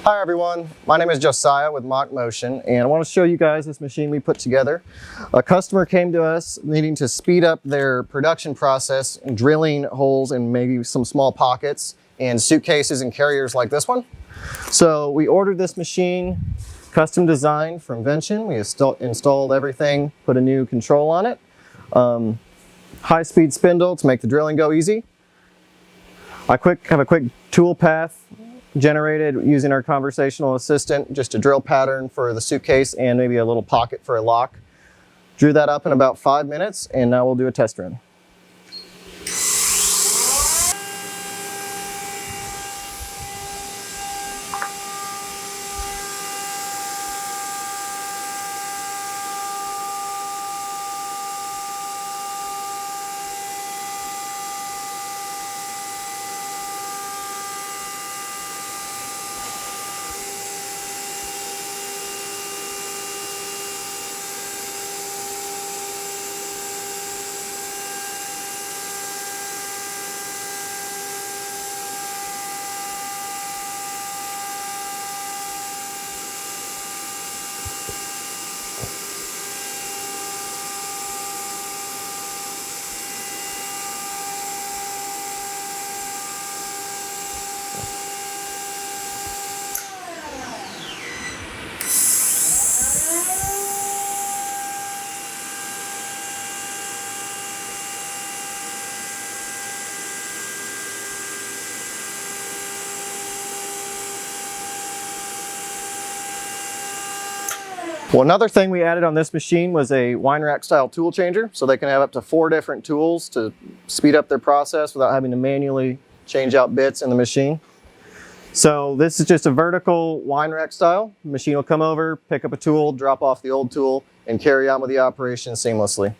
Hi everyone, my name is Josiah with MachMotion, and I want to show you guys this machine we put together. A customer came to us needing to speed up their production process, drilling holes in maybe some small pockets in suitcases and carriers like this one. So we ordered this machine, custom designed from Vention. We installed everything, put a new control on it. High-speed spindle to make the drilling go easy. I have a quick tool path generated using our conversational assistant, just a drill pattern for the suitcase and maybe a little pocket for a lock. Drew that up in about 5 minutes, and now we'll do a test run. Well, another thing we added on this machine was a wine rack style tool changer, so they can have up to 4 different tools to speed up their process without having to manually change out bits in the machine. So this is just a vertical wine rack style. The machine will come over, pick up a tool, drop off the old tool, and carry on with the operation seamlessly.